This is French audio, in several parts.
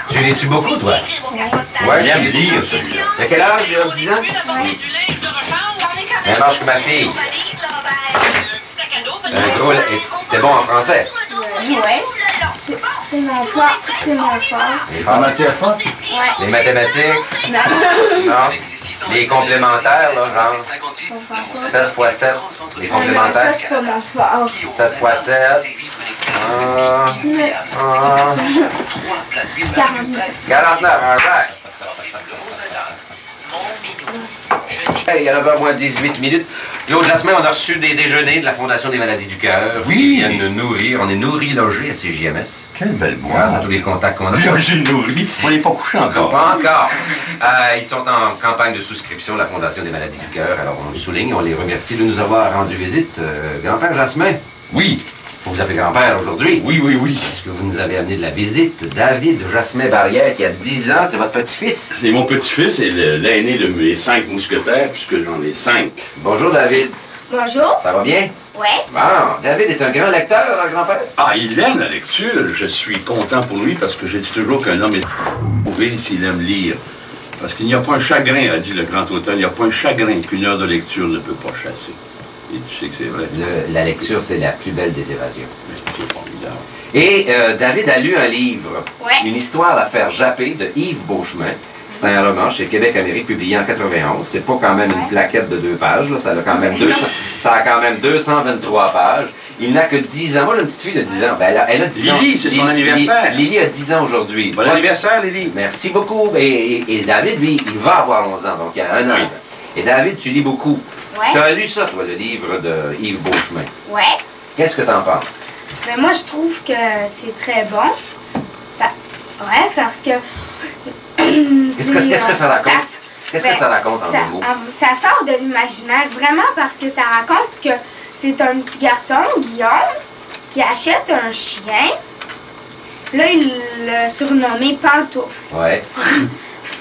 Tu lis-tu beaucoup, toi? Ouais, j'aime lire, celui-là. T'as quel âge, il a 10 ans? Ouais. Même âge que ma fille. Gros, t'es bon en français? Ouais. C'est mon fort. C'est mon fort. Les matières fortes? Ouais. Les mathématiques? Non. Non. Les complémentaires, là, genre 7 x 7. Les Ça, complémentaires? c'est pas mon fort. 7 x 7. 49. 49, all right. Il y en avait au moins 18 minutes. Claude Jasmin, on a reçu des déjeuners de la Fondation des maladies du cœur. Oui. Qui viennent nous nourrir. On est nourris, logés à CJMS. Quelle belle boîte. Grâce à tous les contacts qu'on a. Logé, nourri. On n'est pas couché encore. Pas encore. Ils sont en campagne de souscription de la Fondation des maladies du cœur. Alors on le souligne, on les remercie de nous avoir rendu visite. Grand-père Jasmin. Oui. Faut vous appeler grand-père aujourd'hui. Oui, oui, oui. Parce que vous nous avez amené de la visite. David Jasmin-Barrière, qui a 10 ans, c'est votre petit-fils. C'est mon petit-fils et l'aîné de mes 5 mousquetaires, puisque j'en ai 5. Bonjour, David. Bonjour. Ça va bien? Ouais. Bon, David est un grand lecteur, grand-père. Ah, il aime la lecture. Je suis content pour lui parce que je dis toujours qu'un homme est trouvé s'il aime lire. Parce qu'il n'y a pas un chagrin, a dit le grand auteur, il n'y a pas un chagrin qu'une heure de lecture ne peut pas chasser. Et tu sais que c'est vrai. La lecture, c'est la plus belle des évasions. C'est formidable. Et David a lu un livre, Ouais. Une histoire à faire japper de Yves Beauchemin. C'est un roman chez Québec Amérique publié en 91. C'est pas quand même une plaquette de 2 pages, là. Ça a quand même 223 pages. Il n'a que 10 ans. Moi, j'ai une petite fille de 10 ans. Ben, elle a 10 ans. Lily, c'est son anniversaire. Lily a 10 ans aujourd'hui. Bon anniversaire, Lily. Merci beaucoup. Et David, lui, il va avoir 11 ans, donc il y a un an. Oui. Et David, tu lis beaucoup. Ouais. Tu as lu ça, toi, le livre de Yves Beauchemin. Ouais. Qu'est-ce que tu en penses? Mais moi, je trouve que c'est très bon. Ouais, parce que... Qu'est-ce que ça raconte? Qu'est-ce que ça raconte en ça, deux mots? ça sort de l'imaginaire, vraiment, parce que ça raconte que c'est un petit garçon, Guillaume, qui achète un chien. Là, il l'a surnommé Pantoufle. Ouais.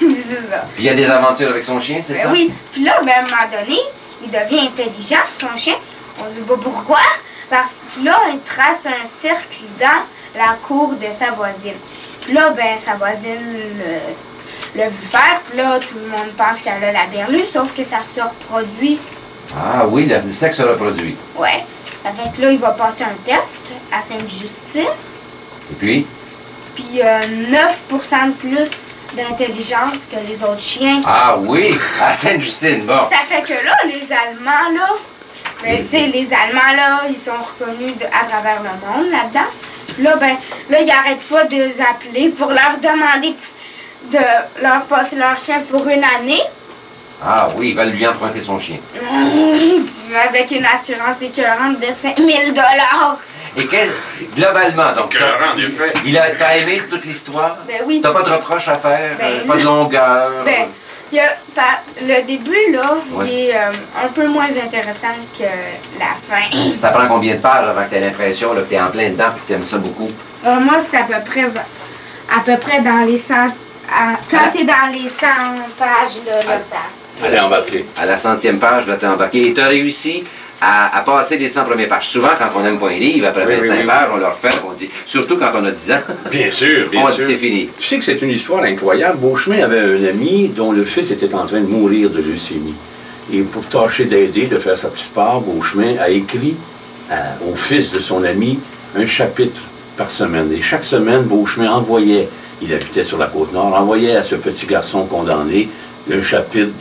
C'est ça. Puis il y a des aventures avec son chien, c'est Ben ça? oui. Puis là, ben, à un moment donné, il devient intelligent, son chien. On ne sait pas pourquoi. Parce que là, il trace un cercle dans la cour de sa voisine. Puis là, ben, sa voisine l'a vu faire. Puis là, tout le monde pense qu'elle a la berlue, sauf que ça se reproduit. Ah oui, le sexe se reproduit. Ouais. Ça fait que là, il va passer un test à Sainte-Justine. Et puis? Puis 9% de plus d'intelligence que les autres chiens. Ah oui, à Sainte-Justine, bon. Ça fait que là, les Allemands, là, ben, tu sais, les Allemands, là, ils sont reconnus à travers le monde là-dedans. Là, ben, là, ils n'arrêtent pas de les appeler pour leur demander de leur passer leur chien pour une année. Ah oui, ils veulent lui emprunter son chien. Avec une assurance écœurante de 5 000 $. Et globalement, donc, Écœurant, en effet. t'as aimé toute l'histoire? Ben oui. T'as pas de reproches à faire? Ben pas de longueur? Ben, le début, là, Ouais. il est un peu moins intéressant que la fin. Ça prend combien de pages avant que t'aies l'impression là, que t'es en plein dedans et que t'aimes ça beaucoup? Moi, c'est à peu près dans les 100... quand t'es dans les 100 pages, là, ça... Allez, embarquer. À la 100e page, là, t'es embarqué. Et t'as réussi à passer les 100 premières pages. Souvent, quand on n'aime pas un livre, après Oui, 25 oui, oui. pages, on le refait, on dit, surtout quand on a 10 ans, Bien sûr, bien on dit sûr. c'est fini. Tu sais que c'est une histoire incroyable. Beauchemin avait un ami dont le fils était en train de mourir de leucémie. Et pour tâcher d'aider, de faire sa petite part, Beauchemin a écrit au fils de son ami un chapitre par semaine. Et chaque semaine, Beauchemin envoyait, il habitait sur la Côte-Nord, envoyait à ce petit garçon condamné un chapitre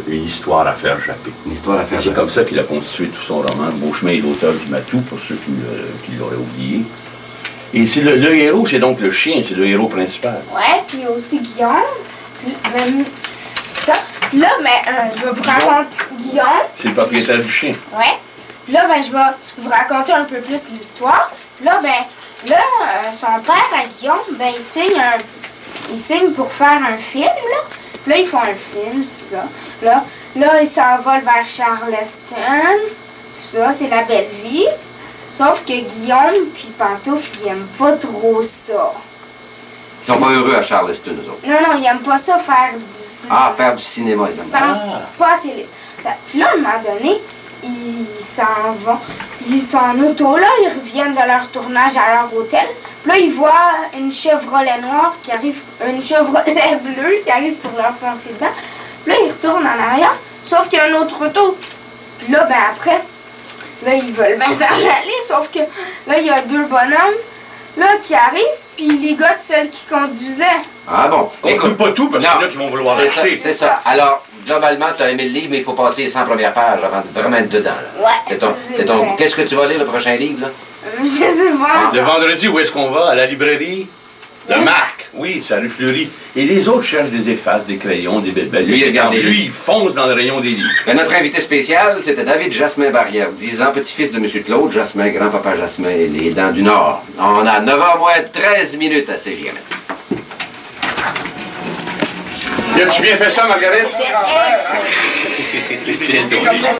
d'une histoire à faire japper. Une histoire à Et faire. c'est comme ça qu'il a constitué tout son roman. Beauchemin est l'auteur du Matou, pour ceux qui l'auraient oublié. Et c'est le héros, c'est donc le chien, c'est le héros principal. Ouais, puis aussi Guillaume. Puis même ça. Puis là, ben, je vais vous raconter Guillaume. C'est le propriétaire du chien. Ouais. Puis là, ben, je vais vous raconter un peu plus l'histoire. Puis là, ben, son père, à Guillaume, ben, il signe pour faire un film, là. Puis là, ils font un film, ça. Là, ils s'envolent vers Charleston. Tout ça, c'est la belle vie. Sauf que Guillaume puis Pantoufle, ils aiment pas trop ça. Ils sont pas heureux à Charleston, eux autres. Non, ils aiment pas ça faire du cinéma. Ah, faire du cinéma, ils aiment pas. C'est pas assez... Puis là, à un moment donné, ils s'en vont. Ils sont en auto, là, ils reviennent de leur tournage à leur hôtel. Puis là, il voit une Chevrolet noire qui arrive, une Chevrolet bleue qui arrive pour leur foncer dedans. Puis là, il retourne en arrière, sauf qu'il y a un autre auto. Puis là, ben après, là, ils veulent bien s'en aller, sauf que là, il y a deux bonhommes là, qui arrivent, puis les gars de celle qui conduisait. Ah bon? On coupe pas tout parce qu'il y en a qui vont vouloir acheter. C'est ça. Alors, globalement, tu as aimé le livre, mais il faut passer les 100 premières pages avant de vraiment être dedans. Là. Ouais, c'est ton... Qu'est-ce que tu vas lire le prochain livre, là? Je sais pas. Le vendredi, où est-ce qu'on va? À la librairie de Marc. Oui, c'est à rue Fleury. Et les autres cherchent des effaces, des crayons, des bébelles. Lui, il regarde des Lui, il fonce dans le rayon des livres. Et notre invité spécial, c'était David Jasmin-Barrière, 10 ans, petit-fils de M. Claude Jasmin, grand-papa Jasmin, les Dents du Nord. On a 9h moins 13 minutes à CJMS. As-tu bien fait ça, Margaret? C'était excellent. Tiens, ton livre.